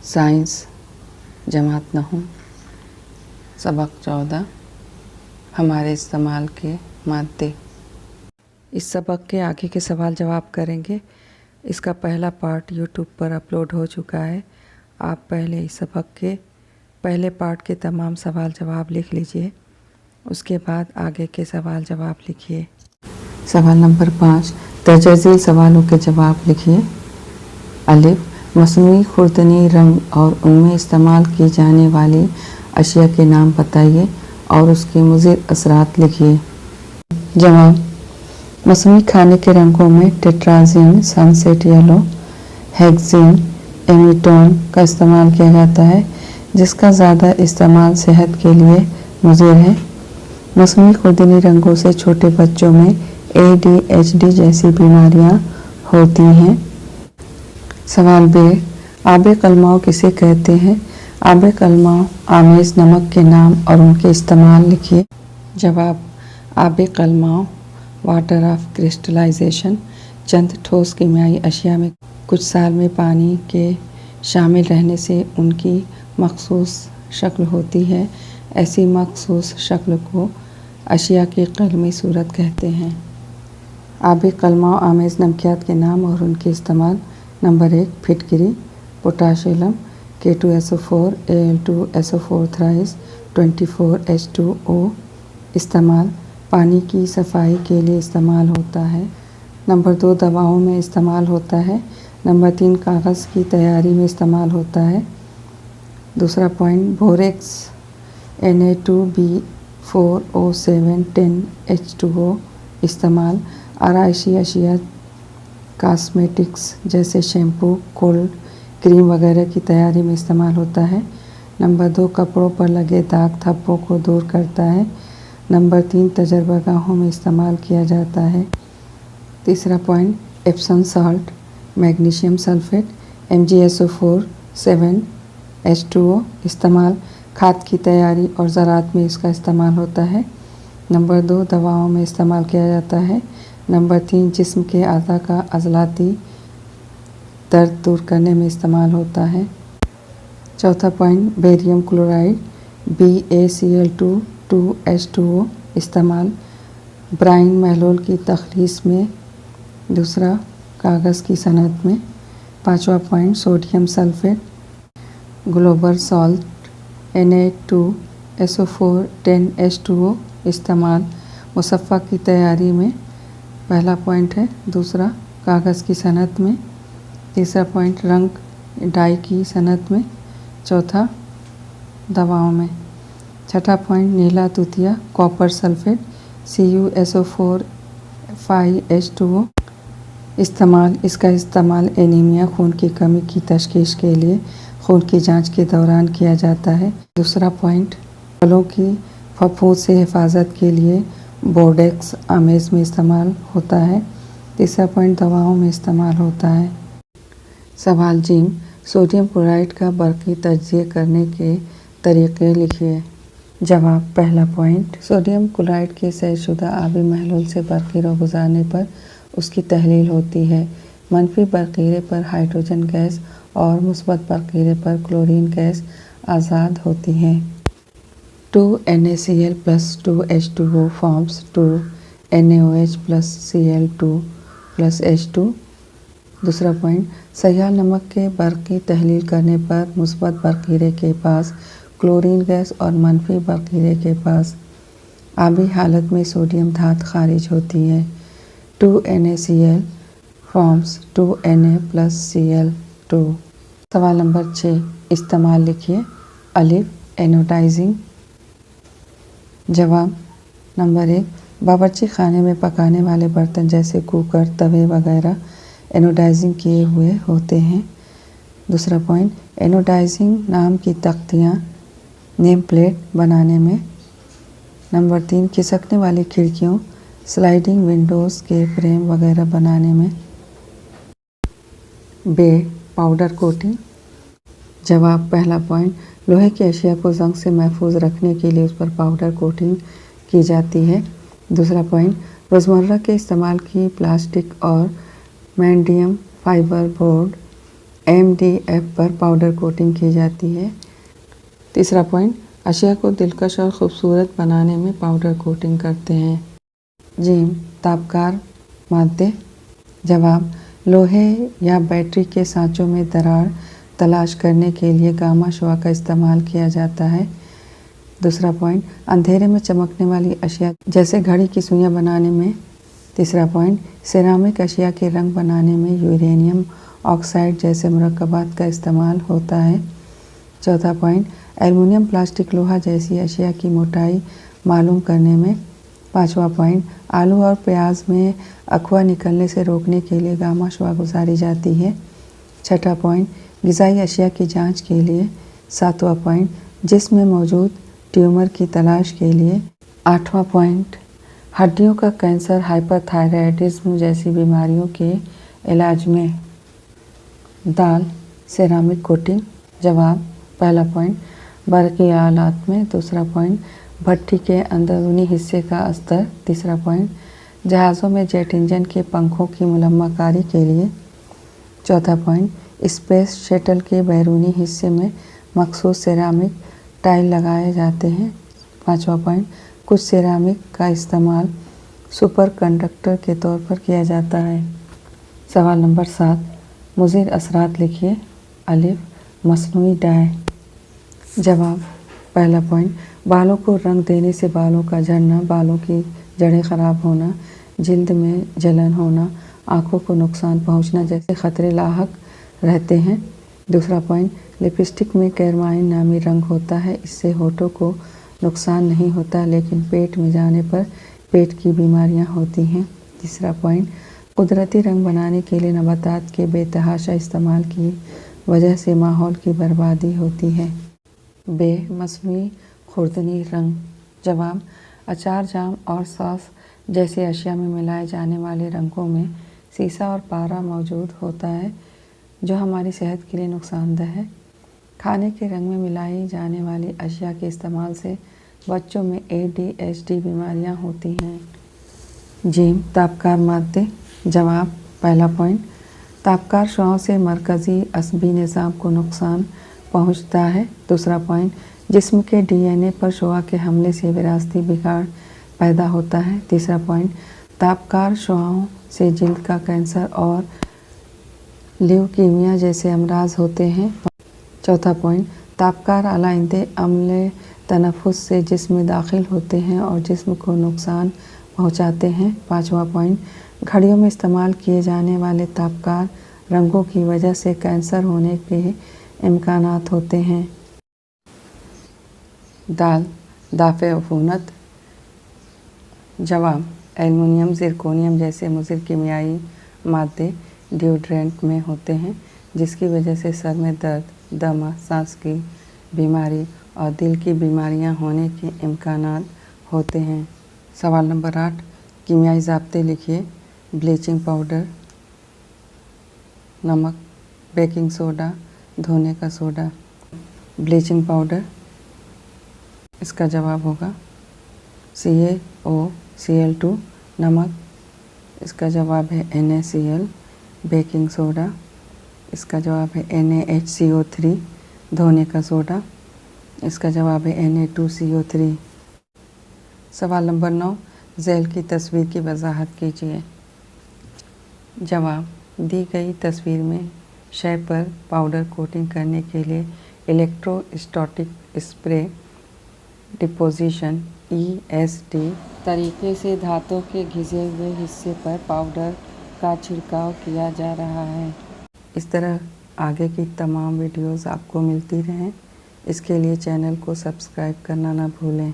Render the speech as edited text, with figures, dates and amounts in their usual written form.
Science جماعت نہم سبق 14 ہمارے استعمال کے مادے۔ اس سبق کے آگے کے سوال جواب کریں گے۔ اس کا پہلا پارٹ یوٹیوب پر اپلوڈ ہو چکا ہے۔ آپ پہلے اس سبق کے پہلے پارٹ کے تمام سوال جواب لکھ لیجئے، اس کے بعد آگے کے سوال جواب لکھیے۔ سوال نمبر 5، درجہ ذیل سوالوں کے جواب لکھیے۔ الف، مصنوعی خوردنی رنگ اور ان میں استعمال کی جانے والی اشیاء کے نام بتائیے اور اس کے مضر اثرات لکھیے۔ جواب، مصنوعی کھانے کے رنگوں میں ٹیٹرازین، سنسیٹ یلو، ہیکزین، ایمیٹون کا استعمال کیا جاتا ہے، جس کا زیادہ استعمال صحت کے لیے مضر ہے۔ مصنوعی خوردنی رنگوں سے چھوٹے بچوں میں ADHD جیسی بیماریاں ہوتی ہیں۔ سوال ب، آب قلماؤ کسے کہتے ہیں؟ آب قلماؤ آمیز نمک کے نام اور ان کے استعمال لکھیے۔ جواب، آب قلماؤ واٹر آف کرسٹلائزیشن چند ٹھوس کیمیائی اشیاء میں کچھ سال میں پانی کے شامل رہنے سے ان کی مخصوص شکل ہوتی ہے۔ ایسی مخصوص شکل کو اشیاء کی قلمی صورت کہتے ہیں۔ آب قلماؤ آمیز نمکیات کے نام اور ان کے استعمال۔ Number 1، پھٹکری، پوٹاشیلم K2SO4 Al2SO4 thrice 24H2O۔ استعمال، پانی کی صفائی کے لیے استعمال ہوتا ہے۔ نمبر 2، دواؤں میں استعمال ہوتا ہے۔ نمبر 3، کاغذ کی تیاری میں استعمال ہوتا ہے۔ دوسرا پوائنٹ، بوریکس Na2B4O7 10H2O۔ استعمال، آرائشی اشیاء کاسمیٹکس جیسے شیمپو، کولڈ کریم وغیرہ کی تیاری میں استعمال ہوتا ہے۔ نمبر 2، کپڑوں پر لگے داغ دھبوں کو دور کرتا ہے۔ نمبر 3، تجربہ گاہوں میں استعمال کیا جاتا ہے۔ تیسرا point, Epsom salt, magnesium sulphate MgSO4 7H2O۔ استعمال، کھاد کی تیاری اور زراعت میں اس کا استعمال ہوتا ہے۔ نمبر 2، دواؤں میں استعمال کیا جاتا ہے۔ نمبر 3، جسم کے اعضاء کا عضلاتی درد دور کرنے میں استعمال ہوتا ہے۔ چوتھا point, barium chloride BaCl2 2H2O۔ استعمال، برائن محلول کی تخلیص میں۔ دوسرا، کاغذ کی صنعت میں۔ پانچواں point, sodium sulphate global salt Na2SO4 10H2O۔ استعمال، مصفحہ کی تیاری میں۔ پہلا پوائنٹ ہے۔ دوسرا، کاغذ کی صنعت میں۔ تیسرا پوائنٹ، رنگ ڈائی کی صنعت میں۔ چوتھا، دواؤں میں۔ چھٹا پوائنٹ، نیلا توتیا کاپر سلفیٹ CuSO4 5H2O۔ استعمال، اس کا استعمال اینیمیا خون کی کمی کی تشخیص کے لیے خون کی جانچ کے دوران کیا جاتا ہے۔ دوسرا پوائنٹ، پھلوں کی پھپھوند سے حفاظت کے لیے بورڈیکس آمیز میں استعمال ہوتا ہے۔ تیسرا پوائنٹ، دواؤں میں استعمال ہوتا ہے۔ سوال ج، سوڈیم کلورائڈ کا برقی تجزیہ کرنے کے طریقے لکھیے۔ جواب، پہلا پوائنٹ، سوڈیم کلورائڈ کے سیر شدہ آبی محلول سے برقی رو گزارنے پر اس کی تحلیل ہوتی ہے۔ منفی برقیرے پر ہائیڈروجن گیس اور مثبت برقیرے پر کلورین گیس آزاد ہوتی ہیں۔ 2NaCl plus 2H2O forms 2NaOH plus Cl2 plus H2۔ دوسرا پوائنٹ، سیال نمک کے برقی تحلیل کرنے پر مثبت برقیرے کے پاس کلورین گیس اور منفی برقیرے کے پاس آبی حالت میں سوڈیم دھات خارج ہوتی ہے۔ 2NaCl forms 2Na plus Cl2۔ سوال نمبر 6، استعمال لکھیے۔ الف، اینوڈائزنگ۔ جواب، نمبر 1، باورچی خانے میں پکانے والے برتن جیسے کوکر، توے وغیرہ اینوڈائزنگ کیے ہوئے ہوتے ہیں۔ دوسرا پوائنٹ، اینوڈائزنگ نام کی تختیاں نیم پلیٹ بنانے میں۔ نمبر 3، کھسکنے والی کھڑکیوں، سلائڈنگ ونڈوز کے فریم وغیرہ بنانے میں۔ ب، پاؤڈر کوٹنگ۔ جواب، پہلا پوائنٹ، لوہے کی اشیاء کو زنگ سے محفوظ رکھنے کے لیے اس پر پاؤڈر کوٹنگ کی جاتی ہے۔ دوسرا پوائنٹ، रोज़मर्रा के इस्तेमाल की प्लास्टिक और मैग्नीशियम फाइबर बोर्ड MDF पर पाउडर कोटिंग की जाती है। तीसरा पॉइंट, अशिया को दिलकश और ख़ूबसूरत बनाने में पाउडर कोटिंग करते हैं। जीम, तापकार मादे। जवाब, लोहे या बैटरी के सांचों में दरार तलाश करने के लिए गामा शुआ का इस्तेमाल किया जाता है। दूसरा पॉइंट, अंधेरे में चमकने वाली अशिया जैसे घड़ी की सुइयां बनाने में। तीसरा पॉइंट, सिरामिक अशिया के रंग बनाने में यूरेनियम ऑक्साइड जैसे मुरक्कबात का इस्तेमाल होता है। चौथा पॉइंट, एल्युमिनियम प्लास्टिक लोहा जैसी अशिया की मोटाई मालूम करने में। पाँचवा पॉइंट, आलू और प्याज में अखवा निकलने से रोकने के लिए गामा शुआ गुजारी जाती है। छठा पॉइंट, ग़िज़ाई अशिया की जांच के लिए। सातवां पॉइंट, जिस्म में मौजूद ट्यूमर की तलाश के लिए। आठवां पॉइंट, हड्डियों का कैंसर, हाइपरथायराइडिज्म जैसी बीमारियों के इलाज में। दाल, सिरामिक कोटिंग। जवाब, पहला पॉइंट, बरक़ी आलात में। दूसरा पॉइंट, भट्ठी के अंदरूनी हिस्से का अस्तर। तीसरा पॉइंट, जहाज़ों में जेट इंजन के पंखों की मुलम्माकारी के लिए। चौथा पॉइंट, स्पेस शटल के बैरूनी हिस्से में मखसूस सिरामिक टाइल लगाए जाते हैं। पाँचवा पॉइंट, कुछ सिरामिक का इस्तेमाल सुपर कंडक्टर के तौर पर किया जाता है। सवाल नंबर 7, मुज़िर असरात लिखिए। अलिफ, मसनूई डाई। जवाब, पहला पॉइंट, बालों को रंग देने से बालों का झड़ना, बालों की जड़ें ख़राब होना, जिल्द में जलन होना, आँखों को नुकसान पहुँचना जैसे ख़तरे लाहक रहते हैं। दूसरा पॉइंट, लिपस्टिक में कैरमाइन नामी रंग होता है, इससे होठों को नुकसान नहीं होता, लेकिन पेट में जाने पर पेट की बीमारियां होती हैं। तीसरा पॉइंट, कुदरती रंग बनाने के लिए नबातात के बेतहाशा इस्तेमाल की वजह से माहौल की बर्बादी होती है। मसनूई खुर्दनी रंग। जवाब, अचार, जाम और सॉस जैसे अशिया में मिलाए जाने वाले रंगों में सीसा और पारा मौजूद होता है, जो हमारी सेहत के लिए नुकसानदेह है। खाने के रंग में मिलाई जाने वाली अशिया के इस्तेमाल से बच्चों में ADHD बीमारियां होती हैं। जीम, तापकार मादे। जवाब, पहला पॉइंट, तापकार शुआओं से मरकज़ी असबी निज़ाम को नुकसान पहुंचता है। दूसरा पॉइंट, जिस्म के DNA पर शुआ के हमले से विरासती बिगाड़ पैदा होता है। तीसरा पॉइंट, तापकार शुआओं से जिल्द का कैंसर और ल्यूकीमिया जैसे अमराज होते हैं। चौथा पॉइंट, तापकार अलाइंदे अम्ल तनफ़ुस से जिस्म में दाखिल होते हैं और जिस्म को नुकसान पहुंचाते हैं। पाँचवा पॉइंट, घड़ियों में इस्तेमाल किए जाने वाले तापकार रंगों की वजह से कैंसर होने के इम्कानात होते हैं। दाल, दाफ़े अफ़ूनत। जवाब, एल्युमिनियम, ज़िरकोनियम जैसे मुज़िर कीमियाई मादे डिओड्रेंट में होते हैं, जिसकी वजह से सर में दर्द, दमा, सांस की बीमारी और दिल की बीमारियां होने के इम्कानात होते हैं। सवाल नंबर 8, कीमियाई ज़ाब्ते लिखिए। ब्लीचिंग पाउडर, नमक, बेकिंग सोडा, धोने का सोडा। ब्लीचिंग पाउडर, इसका जवाब होगा CaOCl2। नमक, इसका जवाब है NaCl। बेकिंग सोडा, इसका जवाब है NaHCO3। धोने का सोडा, इसका जवाब है Na2CO3। सवाल नंबर 9, झैल की तस्वीर की वजाहत कीजिए। जवाब, दी गई तस्वीर में शय पर पाउडर कोटिंग करने के लिए इलेक्ट्रोस्टैटिक स्प्रे डिपोजिशन ESD तरीके से धातु के घिसे हुए हिस्से पर पाउडर का छिड़काव किया जा रहा है। इस तरह आगे की तमाम वीडियोस आपको मिलती रहें, इसके लिए चैनल को सब्सक्राइब करना ना भूलें।